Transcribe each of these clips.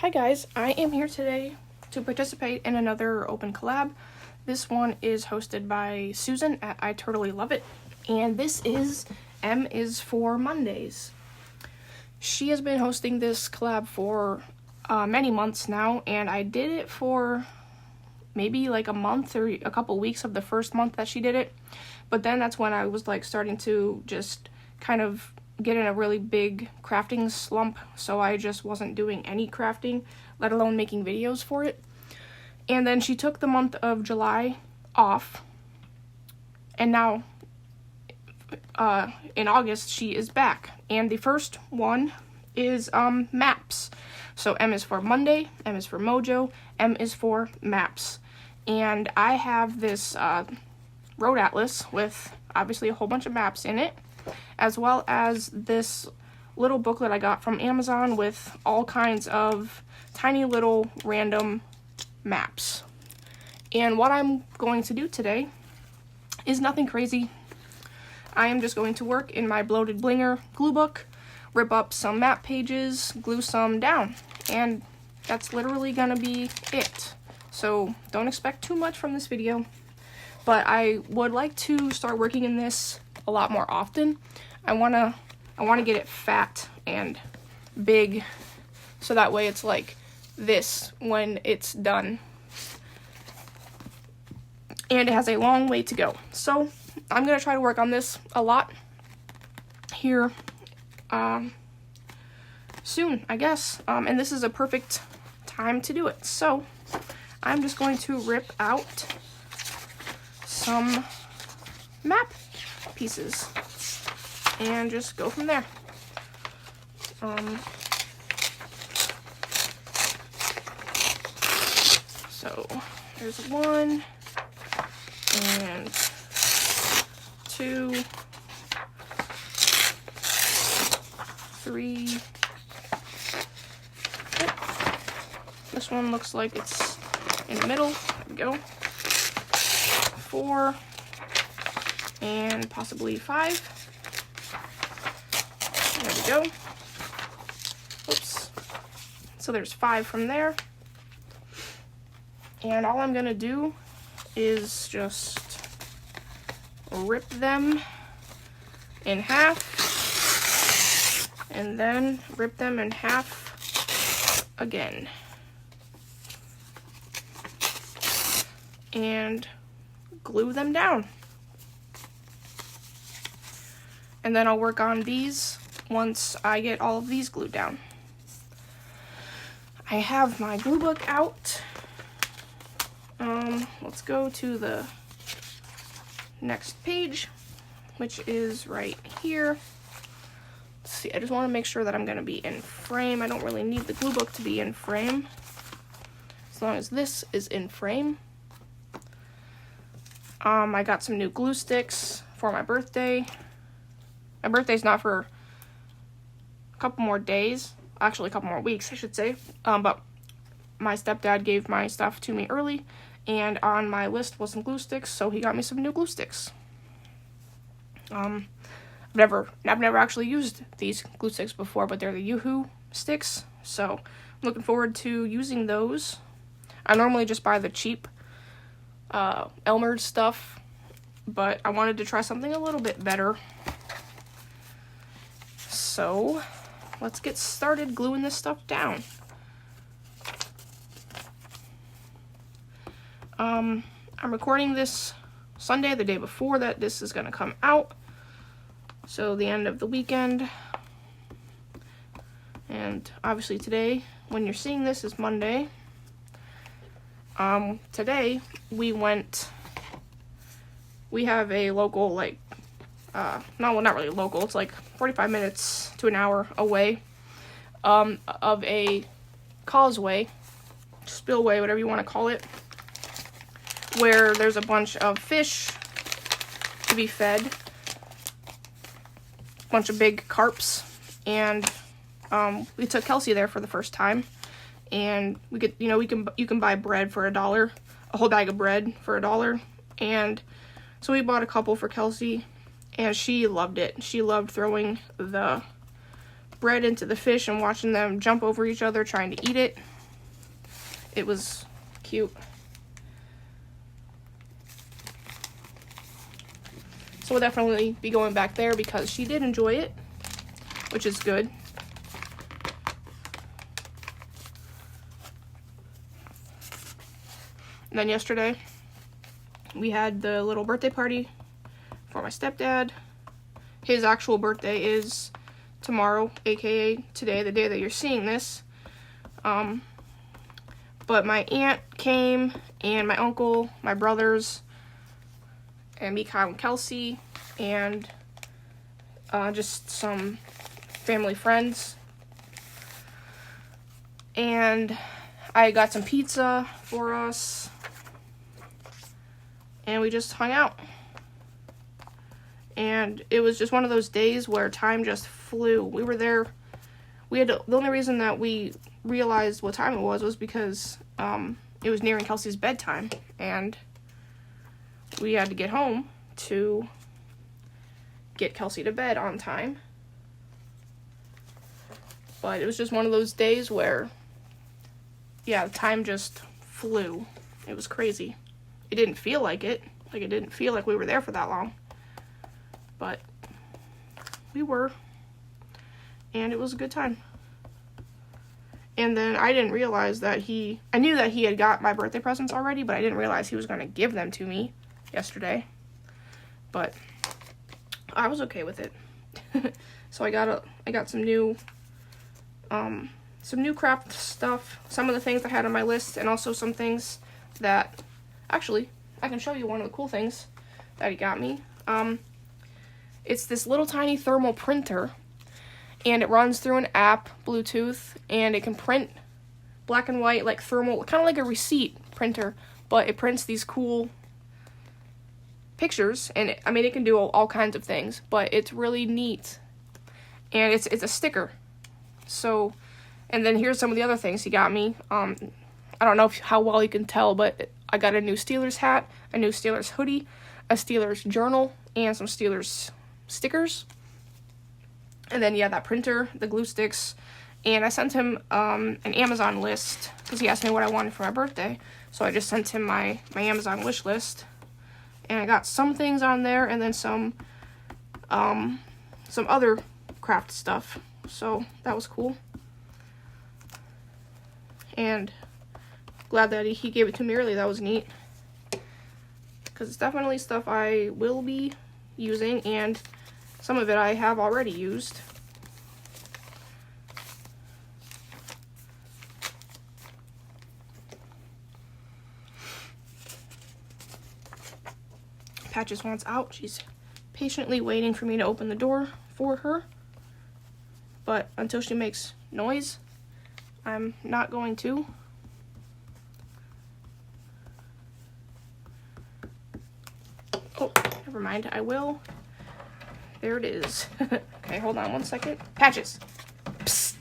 Hi guys, I am here today to participate in another open collab. This one is hosted by Susan at I Totally Love It, and this is M is for Mondays. She has been hosting this collab for many months now, and I did it for maybe like a month or a couple weeks of the first month that she did it, but then that's when I was like starting to just kind of get in a really big crafting slump, so I just wasn't doing any crafting, let alone making videos for it. And then she took the month of July off, and now in August she is back, and the first one is maps. So M is for Monday, M is for Mojo, M is for maps. And I have this road atlas with obviously a whole bunch of maps in it, as well as this little booklet I got from Amazon with all kinds of tiny little random maps. And what I'm going to do today is nothing crazy. I am just going to work in my Bloated Blinger glue book, rip up some map pages, glue some down, and that's literally gonna be it. So don't expect too much from this video, but I would like to start working in this a lot more often. I want to get it fat and big, so that way it's like this when it's done. And it has a long way to go. So I'm going to try to work on this a lot here soon, I guess. And this is a perfect time to do it. So I'm just going to rip out some map pieces and just go from there. So there's 1 and 2, 3. This one looks like it's in the middle. There we go. 4 and possibly 5. There we go. Oops. So there's 5 from there. And all I'm gonna do is just rip them in half, and then rip them in half again. And glue them down. And then I'll work on these once I get all of these glued down. I have my glue book out. Let's go to the next page, which is right here. Let's see, I just want to make sure that I'm going to be in frame. I don't really need the glue book to be in frame, as long as this is in frame. I got some new glue sticks for my birthday. My birthday's not for a couple more days, actually a couple more weeks, I should say, but my stepdad gave my stuff to me early, and on my list was some glue sticks, so he got me some new glue sticks. I've never actually used these glue sticks before, but they're the Yoo-Hoo sticks, so I'm looking forward to using those. I normally just buy the cheap Elmer's stuff, but I wanted to try something a little bit better. So let's get started gluing this stuff down. I'm recording this Sunday, the day before that this is going to come out, so the end of the weekend. And obviously today, when you're seeing this, is Monday. Today we have a local, like, not really local, it's like 45 minutes to an hour away, of a causeway, spillway, whatever you want to call it, where there's a bunch of fish to be fed, a bunch of big carps, and we took Kelsey there for the first time, and we could, you can buy bread for $1, a whole bag of bread for $1, and so we bought a couple for Kelsey, and she loved it. She loved throwing the bread into the fish and watching them jump over each other trying to eat it. It was cute. So we'll definitely be going back there because she did enjoy it, which is good. And then yesterday, we had the little birthday party for my stepdad. His actual birthday is tomorrow, aka today, the day that you're seeing this. But my aunt came, and my uncle, my brothers, and me, Kyle, and Kelsey, and just some family friends. And I got some pizza for us, and we just hung out. And it was just one of those days where time just flew. We were there. The only reason that we realized what time it was because it was nearing Kelsey's bedtime, and we had to get home to get Kelsey to bed on time. But it was just one of those days where, yeah, time just flew. It was crazy. It didn't feel like it. Like, it didn't feel like we were there for that long. But we were. And it was a good time. And then I didn't realize that I knew that he had got my birthday presents already, but I didn't realize he was going to give them to me yesterday. But I was okay with it. So I got some new craft stuff, some of the things I had on my list, and also some things that, actually, I can show you one of the cool things that he got me. It's this little tiny thermal printer, and it runs through an app, Bluetooth, and it can print black and white, like thermal, kind of like a receipt printer, but it prints these cool pictures, and it can do all kinds of things, but it's really neat. And it's a sticker. So, and then here's some of the other things he got me. I don't know how well you can tell, but I got a new Steelers hat, a new Steelers hoodie, a Steelers journal, and some Steelers stickers. And then, yeah, that printer, the glue sticks, and I sent him an Amazon list because he asked me what I wanted for my birthday. So I just sent him my Amazon wish list, and I got some things on there, and then some other craft stuff. So that was cool, and glad that he gave it to me early. That was neat because it's definitely stuff I will be using, and some of it I have already used. Patches wants out. She's patiently waiting for me to open the door for her. But until she makes noise, I'm not going to. Oh, never mind. I will. There it is. Okay, hold on one second. Patches. Psst.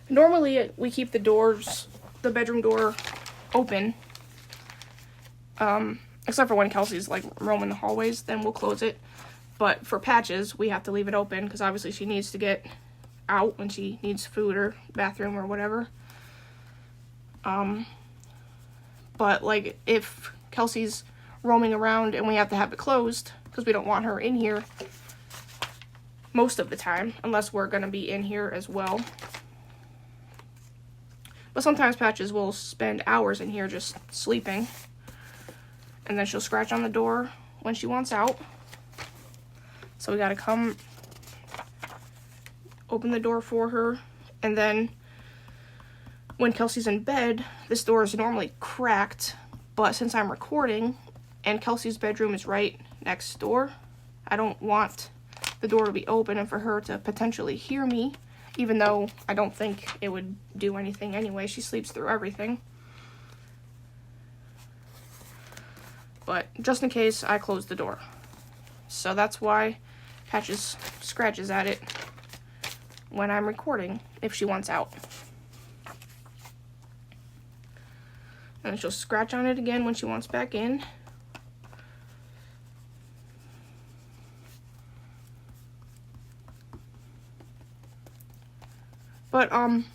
Normally, we keep the bedroom door open, except for when Kelsey's like roaming the hallways, then we'll close it. But for Patches, we have to leave it open because obviously she needs to get out when she needs food or bathroom or whatever. But like if Kelsey's roaming around and we have to have it closed because we don't want her in here most of the time, unless we're gonna be in here as well. But sometimes Patches will spend hours in here just sleeping. And then she'll scratch on the door when she wants out. So we gotta come open the door for her. And then when Kelsey's in bed, this door is normally cracked. But since I'm recording and Kelsey's bedroom is right next door, I don't want the door to be open and for her to potentially hear me. Even though I don't think it would do anything anyway. She sleeps through everything. But just in case, I closed the door. So that's why Patches scratches at it when I'm recording, if she wants out. And she'll scratch on it again when she wants back in. But, I'm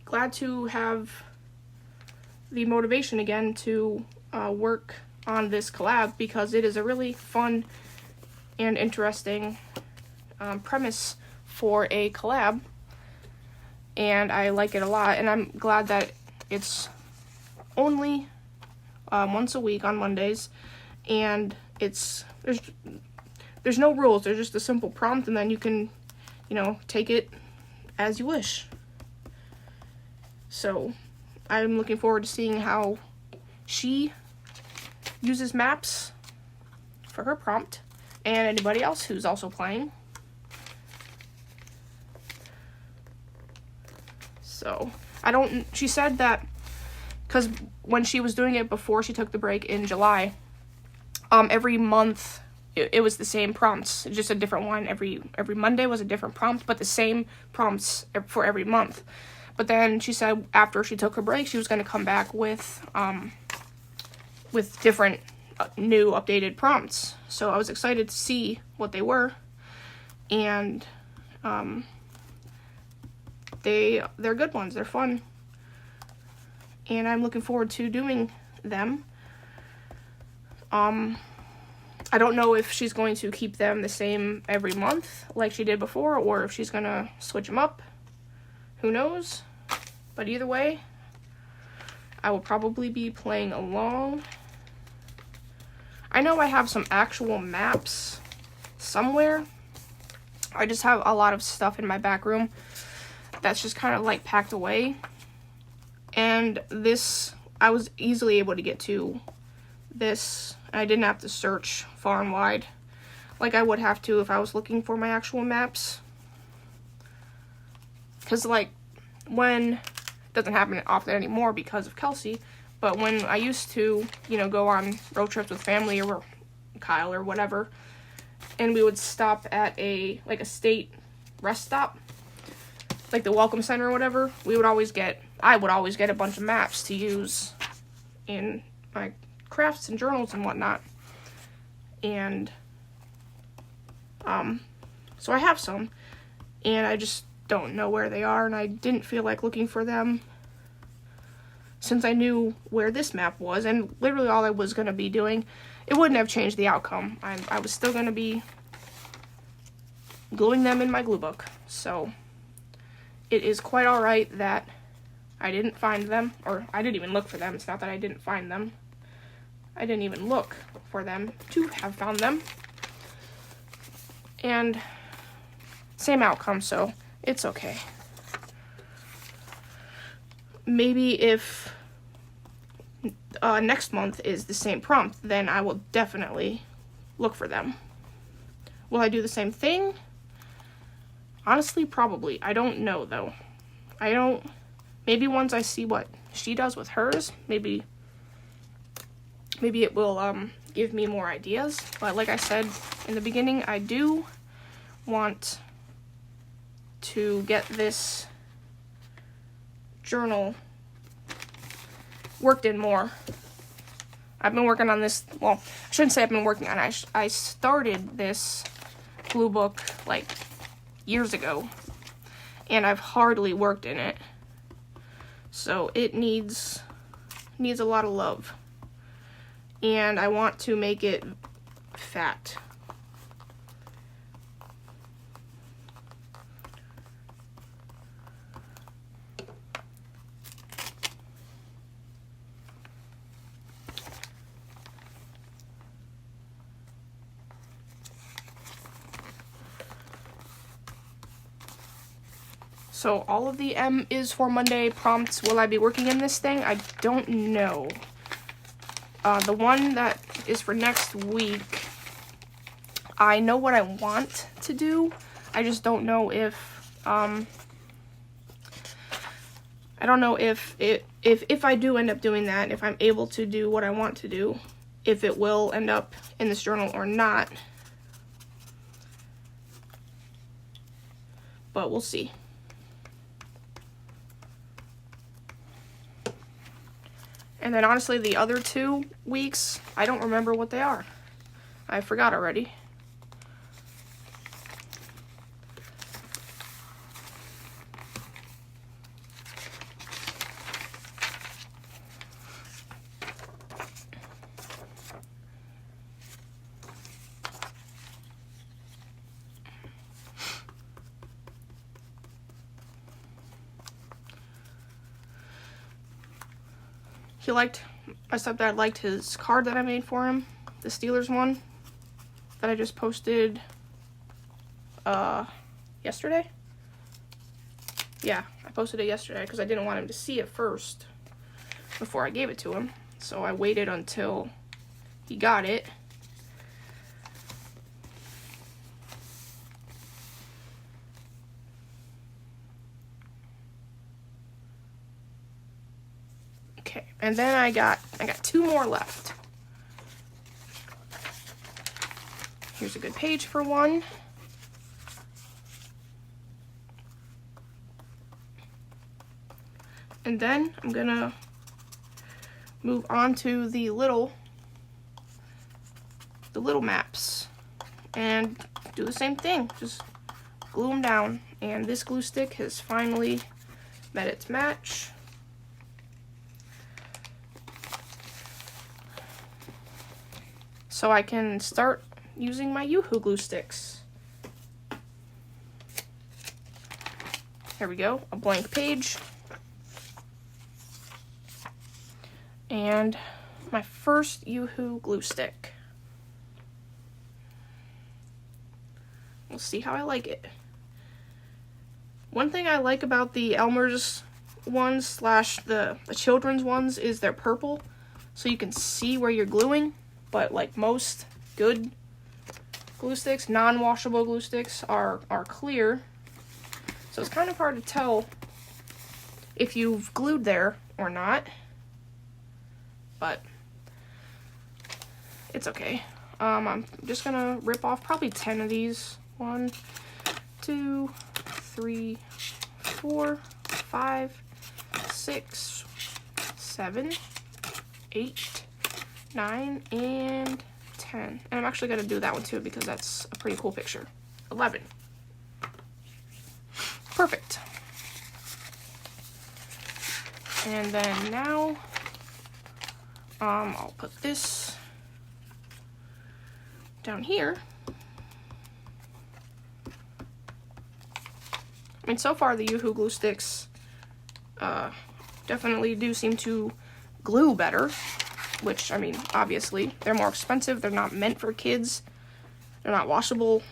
glad to have the motivation again to work on this collab, because it is a really fun and interesting premise for a collab, and I like it a lot, and I'm glad that it's only once a week on Mondays, and there's no rules. There's just a simple prompt, and then you can, take it as you wish. So I'm looking forward to seeing how she uses maps for her prompt, and anybody else who's also playing. So she said that, because when she was doing it before she took the break in July, every month it was the same prompts, just a different one. Every Monday was a different prompt, but the same prompts for every month. But then she said after she took her break, she was going to come back with different new updated prompts. So I was excited to see what they were, and they're good ones. They're fun, and I'm looking forward to doing them. I don't know if she's going to keep them the same every month like she did before, or if she's going to switch them up. Who knows? But either way, I will probably be playing along. I know I have some actual maps somewhere. I just have a lot of stuff in my back room that's just kind of like packed away. And this, I was easily able to get to this. I didn't have to search far and wide like I would have to if I was looking for my actual maps. Because, when, it doesn't happen often anymore because of Kelsey, but when I used to, go on road trips with family or Kyle or whatever, and we would stop at a state rest stop, like the Welcome Center or whatever, I would always get a bunch of maps to use in my crafts and journals and whatnot. And so I have some, and I just don't know where they are, and I didn't feel like looking for them since I knew where this map was, and literally all I was going to be doing, it wouldn't have changed the outcome. I was still going to be gluing them in my glue book. So it is quite alright that I didn't find them, or I didn't even look for them. It's not that I didn't find them. I didn't even look for them to have found them. And same outcome, so it's okay. Maybe if next month is the same prompt, then I will definitely look for them. Will I do the same thing? Honestly, probably. I don't know, though. Maybe once I see what she does with hers, maybe it will give me more ideas. But like I said in the beginning, I do want to get this journal worked in more. I've been working on this, well, I shouldn't say I've been working on it. I started this glue book years ago, and I've hardly worked in it. So it needs a lot of love. And I want to make it fat. So all of the M is for Monday prompts, will I be working in this thing? I don't know. The one that is for next week, I know what I want to do. I just don't know if, I don't know if I do end up doing that, if I'm able to do what I want to do, if it will end up in this journal or not. But we'll see. And then honestly, the other 2 weeks, I don't remember what they are. I forgot already. My stepdad liked his card that I made for him, the Steelers one, that I just posted, yesterday? Yeah, I posted it yesterday because I didn't want him to see it first before I gave it to him. So I waited until he got it. Okay, and then I got 2 more left. Here's a good page for one. And then I'm gonna move on to the little maps and do the same thing. Just glue them down. And this glue stick has finally met its match. So I can start using my Yoo-Hoo glue sticks. There we go, a blank page. And my first Yoo-Hoo glue stick. We'll see how I like it. One thing I like about the Elmer's ones / the children's ones is they're purple, so you can see where you're gluing. But like most good glue sticks, non-washable glue sticks are clear. So it's kind of hard to tell if you've glued there or not. But it's okay. I'm just gonna rip off probably 10 of these. 1, 2, 3, 4, 5, 6, 7, 8, 9, and 10. And I'm actually going to do that one too because that's a pretty cool picture. 11. Perfect. And then now, I'll put this down here. I mean, so far the Yoo-Hoo glue sticks definitely do seem to glue better. Which, I mean, obviously, they're more expensive. They're not meant for kids. They're not washable.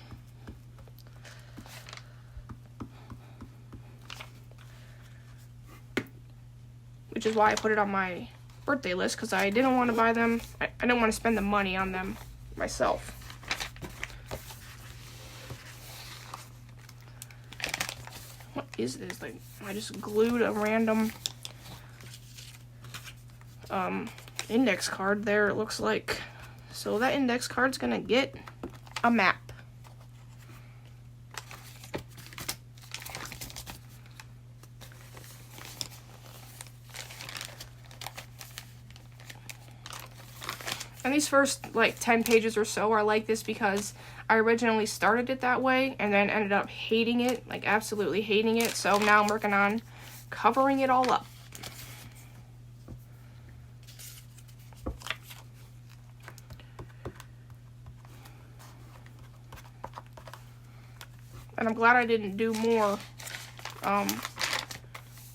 Which is why I put it on my birthday list, because I didn't want to buy them. I didn't want to spend the money on them myself. What is this? Like, I just glued a random index card there, it looks like. So that index card's gonna get a map. And these first like 10 pages or so are like this because I originally started it that way and then ended up hating it, like absolutely hating it. So now I'm working on covering it all up. And I'm glad I didn't do more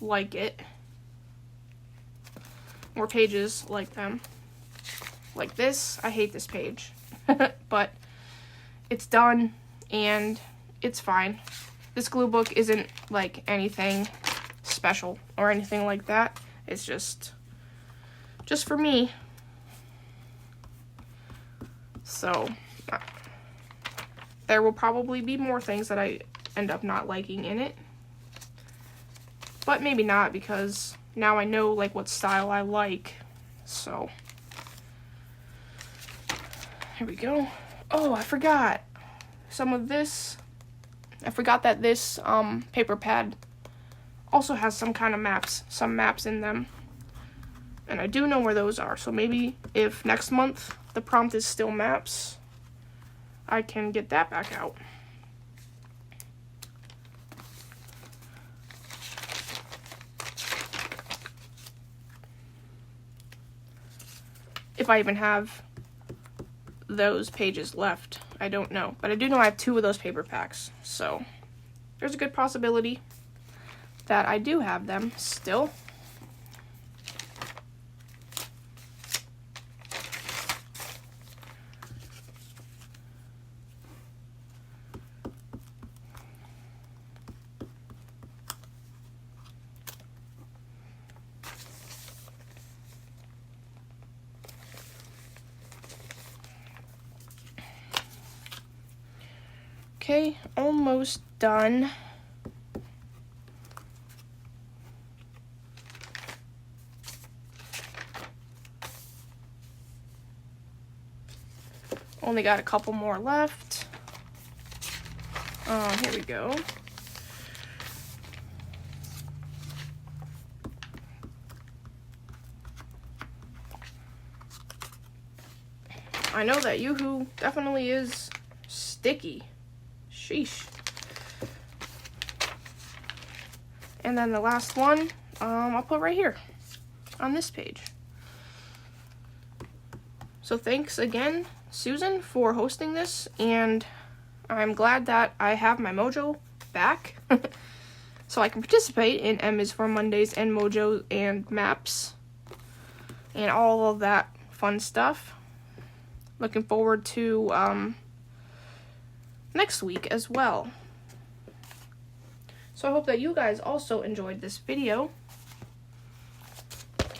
like it. More pages like them. Like this. I hate this page. But it's done and it's fine. This glue book isn't like anything special or anything like that. It's just for me. So there will probably be more things that I end up not liking in it. But maybe not, because now I know like what style I like. So here we go. Oh, I forgot some of this. I forgot that this paper pad also has some kind of maps, some maps in them. And I do know where those are, so maybe if next month the prompt is still maps, I can get that back out. If I even have those pages left, I don't know. But I do know I have 2 of those paper packs, so there's a good possibility that I do have them still. Okay, almost done. Only got a couple more left. Here we go. I know that Yoo-hoo definitely is sticky. Sheesh. And then the last one, I'll put right here on this page. So thanks again, Susan, for hosting this, and I'm glad that I have my mojo back so I can participate in M is for Mondays and mojo and maps and all of that fun stuff. Looking forward to next week as well. So I hope that you guys also enjoyed this video,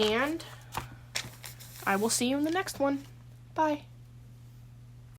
and I will see you in the next one. Bye.